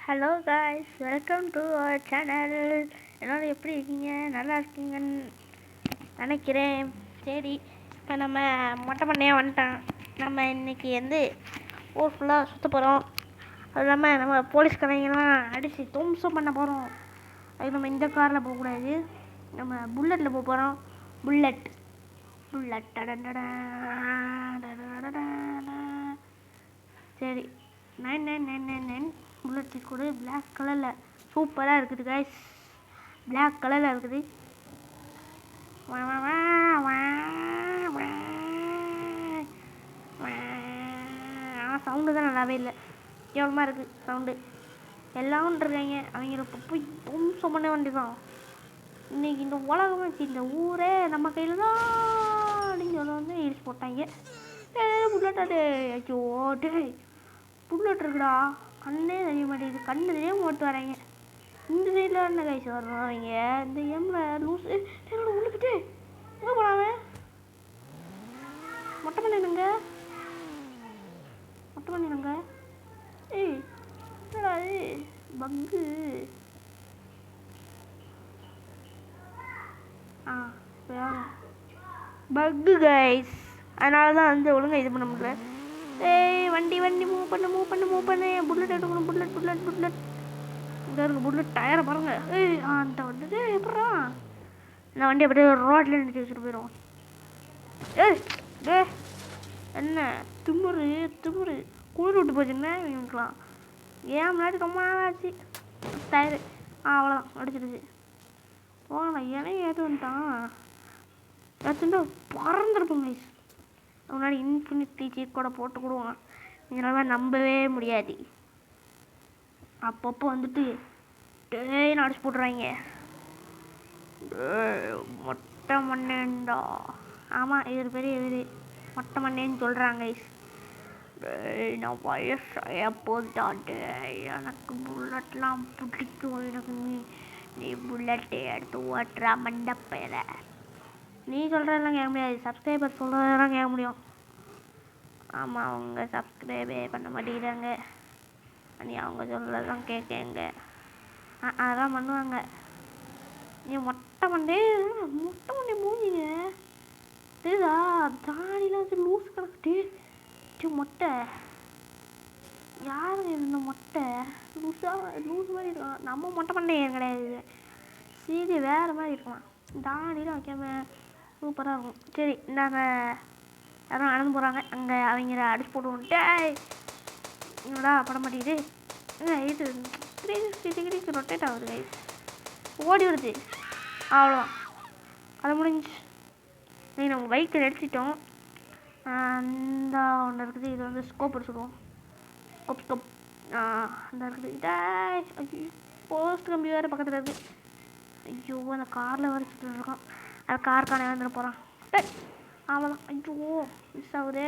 Hello guys, welcome to our channel. எல்லோரும் எப்படி இருக்கீங்க? நல்லா இருக்கீங்கன்னு நினைக்கிறேன். சரி, இப்போ நம்ம மொட்டை பண்ணையாக வந்துட்டோம். நம்ம இன்றைக்கி ஊர் ஃபுல்லாக சுற்ற போகிறோம். அது இல்லாமல் நம்ம போலீஸ்காரங்கெல்லாம் அடித்து தும்சம் பண்ண போகிறோம். அதுக்கு நம்ம இந்த காரில் போகக்கூடாது, நம்ம புல்லட்டில் போக போகிறோம். புல்லட் சரி, 9999 புல்லட் கூட பிளாக் கலரில் சூப்பராக இருக்குது கைஸ். பிளாக் கலரில் இருக்குது. ஆனால் சவுண்டு தான் நல்லாவே இல்லை, கேவலமாக இருக்குது சவுண்டு. எல்லாம் இருக்காங்க, அவங்கள போய் தும்சம் பண்ண வேண்டியதான். இன்னைக்கு இந்த உலகமே இந்த ஊரே நம்ம கையில் தான் அப்படின்னு சொல்ல இடிச்சு போட்டாங்க. புல்லட்டாடே, ஐயோ டே, புல்லட் இருக்குடா, கண்ணே தெரிய மாட்டேங்குது. கண்ணு தெரியாம ஓட்டு வராங்க. இந்த சைடில் என்ன கைஸ் வரணும் அவங்க. இந்த எம்ல லூஸு உள்ளுக்கிட்டு எங்கே போனாங்க? மொட்டை பண்ணிடுங்க, மொட்டை பண்ணிடுங்க. ஏய் என்னடா இது பக்கு? பக்கு கைஸ், அதனால தான் ஒழுங்காக இது பண்ண முடியல. ஏய் வண்டி மூவ் பண்ணு. புல்லட் எடுக்கணும், புல்லட் இங்கே இருக்கு. புல்லட் டயரை பாருங்க. ஏய் அந்த வண்டி எப்படா இந்த வண்டி அப்படியே ரோட்டில் நிறுத்தி வச்சுட்டு போயிடும். ஏய் டே, என்ன திமுரு குளிர் விட்டு போச்சுன்னா இவங்களுக்குலாம். ஏன் முன்னாடி ரொம்ப நாள் ஆச்சு டயரு. அவ்வளோதான் அடிச்சிடுச்சு. போங்கண்ணா, இணைய ஏற்று வந்துட்டான். ஏற்றுண்டா பறந்துருப்போம் கைஸ். முன்னாடி இன்ஃபினிட்டி சீட் கூட போட்டு கொடுவான். இதனால நம்பவே முடியாது. அப்பப்போ டேன்னு அடிச்சு போட்டுறாங்க. மொட்டை மண்ணேண்டா. ஆமாம், இது பெரிய இது மொட்டை மண்ணேன்னு சொல்கிறாங்க கைஸ். நான் வயசாக போதான். எனக்கு புல்லட்லாம் பிடிக்கும். எனக்கு நீ புல்லட்டை எடுத்து ஓட்டுறா மண்டப்பையில. நீ சொல்கிறதெல்லாம் கேட்க முடியாது, சப்ஸ்கிரைபர் சொல்கிறதெல்லாம் கேட்க முடியும். ஆமாம், அவங்க சப்ஸ்கிரைபே பண்ண மாட்டேங்கிறாங்க. நீ அவங்க சொல்கிறதெல்லாம் கேட்குங்க. அதெல்லாம் பண்ணுவாங்க. நீ மொட்டை மண்டே மூஞ்சிங்க தெரியுதா? தாடிலாம் லூஸ் கணக்கு. மொட்டை யாருங்க இந்த மொட்டை? லூஸ் மாதிரி இருக்கலாம். நம்ம மொட்டை மண்டே கிடையாது, சீதி வேறு மாதிரி இருக்கலாம். தாடிலாம் வைக்காம சூப்பராக இருக்கும். சரி, நாங்கள் யாரும் நடந்து போகிறாங்க. அங்கே அவங்கள அடிச்சு போட்டுவோன்ட்டு என்னடா பட மாட்டேங்குது. இது 360 டிகிரிக்கு ரொட்டேட் ஆகுது கைஸ். ஓடி வருது, அவ்வளோதான், அது முடிஞ்சு. நீ நம்ம பைக்கில் எடுத்துட்டோம். இந்த ஒன்று இருக்குது, இது ஸ்கோப் எடுத்துடுவோம். ஸ்கோப் அந்த இருக்குது. ஐயோ, போஸ்ட் கம்பி வேறு பக்கத்தில் இருக்குது. ஐயோ, அந்த காரில் வர சுட்டு இருக்கோம். அது காருக்கானே வந்துட்டு போகிறான். அவ்வளோதான். ஐயோ மிஸ் ஆகுது.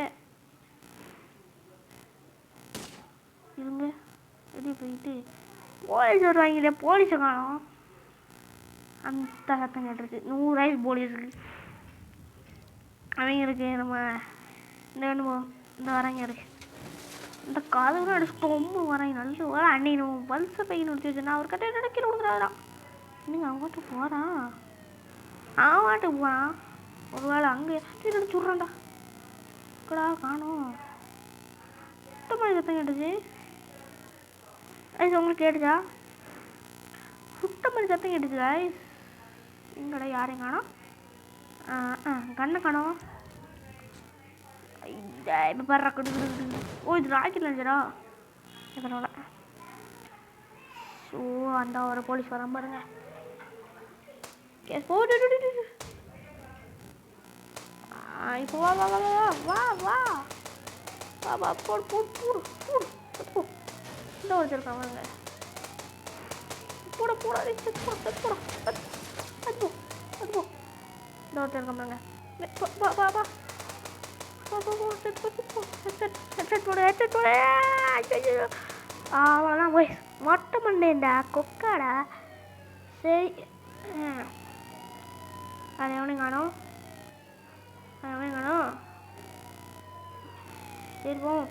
இருங்க, வெளியே போயிட்டு போலீஸ் வருவாங்களே, போலீஸை காணோம். அந்த சத்தம் கேட்டுருக்கு. 100 போலீஸுக்கு அவங்களுக்கு நம்ம இந்த வராங்க இருக்கு. இந்த கதவுலாம் அடிச்சுட்டு ரொம்ப வராங்க. நல்ல வர அன்னைக்கு நம்ம பல்சை பையன் முடிச்சு வச்சுன்னா அவர் கட்ட கீழே கொடுக்குறாராம். இன்னுங்க அவங்ககிட்ட போகிறான், அவன்ட்டுக்கு போகிறான். ஒரு வேளை அங்கே சுடுறான்டா. கடா காணும். சுத்தமாக சத்தம் கேட்டுச்சு. ஐஸ் உங்களுக்கு கேட்டுச்சா? சுத்தமாக சத்தம் கேட்டுச்சு ஐஸ். எங்கடா யாரையும் காணோம். கண்ணை காணோம். இப்போ பாரு கடு. ஓ, இது ராக்கெட் லான்ச்சரா? இதனால ஸோ அந்த ஒரு போலீஸ் வர பாருங்க. இப்போ வா வா வா வா வா வா வா போடு போடு போடு போடு போ. இந்த வச்சுருக்காங்க போட போட போட அது போ. இந்த வச்சுருக்காங்க வா வா வா அவ்வளோதான் போய் மொட்டை மண்டேண்டா கொக்காடா. சரி, அதை எவனையும் காணோம். சரி போம்.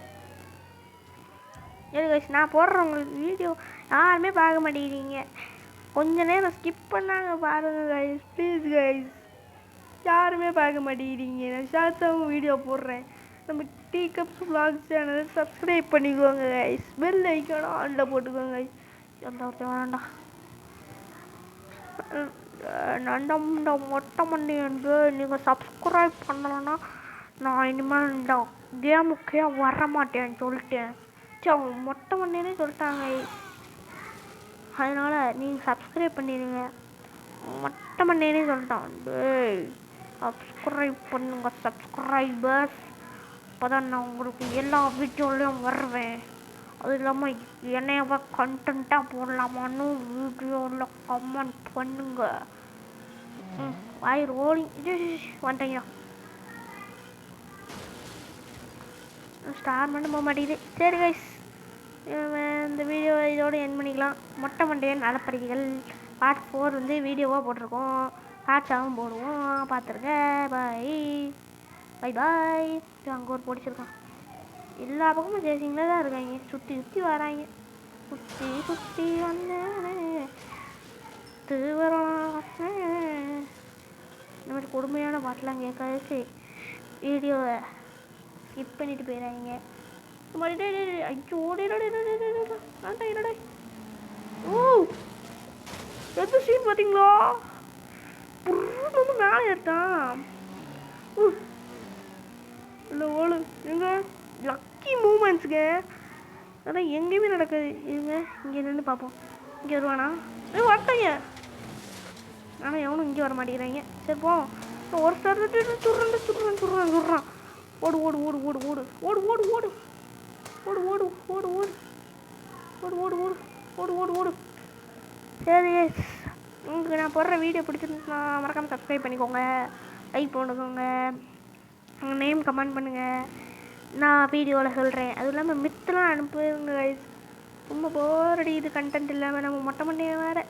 சரி கைஸ், நான் போடுற உங்களுக்கு வீடியோ யாருமே பார்க்க மாட்டேங்கிறீங்க. கொஞ்ச நேரம் ஸ்கிப் பண்ணாங்க பாருங்க கைஸ், ப்ளீஸ் கைஸ். யாருமே பார்க்க மாட்டேங்கிறீங்க. நான் ஷார்ட்ஸாகவும் வீடியோ போடுறேன். நம்ம டீ கப்ஸ் vlog சேனலை சப்ஸ்கிரைப் பண்ணிக்கோங்க கைஸ். பெல் ஐக்கானும் ஆனில் போட்டுக்கோங்க கைஸ். எந்த ஒருத்தர் வேண்டாண்டா. இந்த மொட்டை மண்டி வந்து நீங்கள் சப்ஸ்கிரைப் பண்ணலன்னா நான் இனிமேல் இந்த கேமுக்கே வர மாட்டேன்னு சொல்லிட்டேன். சரி, அவங்க மொட்டை மண்டினே சொல்லிட்டாங்க. அதனால் நீங்கள் சப்ஸ்கிரைப் பண்ணிடுங்க. மொட்டை மண்டினே சொல்லிட்டான். டேய், சப்ஸ்கிரைப் பண்ணுங்க சப்ஸ்கிரைபர்ஸ். அப்போ தான் நான் உங்களுக்கு எல்லா வீடியோலையும் வருவேன். அது இல்லாமல் என்னையவ கண்டென்ட்டாக போடலாமான்னு வீடியோவில் கமெண்ட் பண்ணுங்க. வாய் ரோலிங் வந்துட்டீங்க. ஸ்டார் மட்டும் போக மாட்டேங்குது. சரி கைஸ், இந்த வீடியோ இதோடு என் பண்ணிக்கலாம். மொட்டை மண்டையன் நலப்படிகள் பார்ட் 4 வந்து வீடியோவாக போட்டிருக்கோம். பார்ட்ஸாகவும் போடுவோம். பார்த்துருங்க. பாய் பாய் பாய். அங்கே ஒரு பிடிச்சிருக்கான். எல்லா பக்கமும் சேசிங்களே தான் இருக்காங்க. சுற்றி சுற்றி வராங்க. சுற்றி சுற்றி வந்தேன் திருவரம். இந்த மாதிரி கொடுமையான பாட்டெலாம் கேட்காது. வீடியோவை ஸ்கிப் பண்ணிட்டு போயிடாதீங்க. ஐயோ என்னடா ஓ எந்த சீன் பார்த்தீங்களா? புருன்னு மேலே ஏற்றான். இல்லை ஓடு எங்க லக்கி மூமெண்ட்ஸுங்க. அதான் எங்கேயுமே நடக்குது. இருங்க, இங்கே நின்று பார்ப்போம். இங்கே வருவானா? வரட்டாங்க. ஆனால் எவனும் இங்கே வர மாட்டேங்கிறாங்க. சரி போ. ஒரு ஸ்டார் சுடுறான். ஓடு ஓடு ஓடு ஓடு ஓடு ஓடு ஓடு ஓடு ஓடு ஓடு ஓடு ஓடு ஓடு ஓடு ஓடு ஓடு ஓடு ஓடு. சரி, உங்களுக்கு நான் போடுற வீடியோ பிடிச்சிருந்துச்சுன்னா மறக்காமல் சப்ஸ்கிரைப் பண்ணிக்கோங்க. லைக் போட்டுக்கோங்க. உங்கள் நேம் கமெண்ட் பண்ணுங்கள். நான் வீடியோவில் சொல்கிறேன். அதுவும் இல்லாமல் மித்தெலாம் அனுப்புங்க கைஸ். ரொம்ப போர் அடிக்குது கண்டென்ட் இல்லாமல். நம்ம மொட்டை மண்டையை வேறு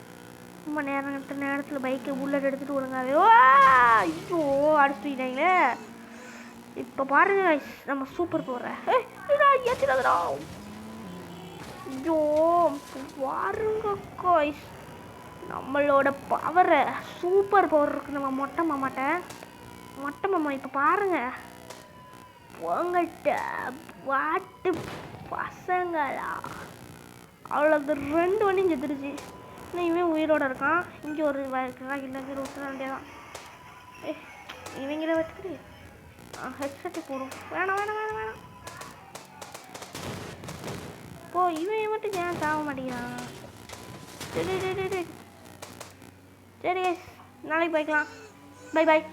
ரொம்ப நேரத்தில் பைக்கை புல்லட் எடுத்துகிட்டு ஒழுங்காவே ஐயோ அடிச்சுட்டாங்களே. இப்போ பாருங்க கைஸ், நம்ம சூப்பர் போடுறேன். ஏற்றிடாதடா. ஐயோ பாருங்க கைஸ், நம்மளோட பவரை சூப்பர் பவர் இருக்குது நம்ம மொட்டை மாமா. இப்போ பாருங்க, உங்கள்கிட்ட பாட்டு பசங்களா அவ்வளோது 2 வண்டியும் செத்துருச்சு. இன்னும் இவன் உயிரோட இருக்கான். இங்கே ஒரு இல்லை விட்டுற வேண்டியதான். இவங்கள வச்சுக்கிட்டு ஹெட்செட்டு போடும். வேணாம் போ. இவன் மட்டும் ஏன் சாக மாட்டேங்கிறான்? சரி நாளைக்கு போய்க்கலாம். Bye bye.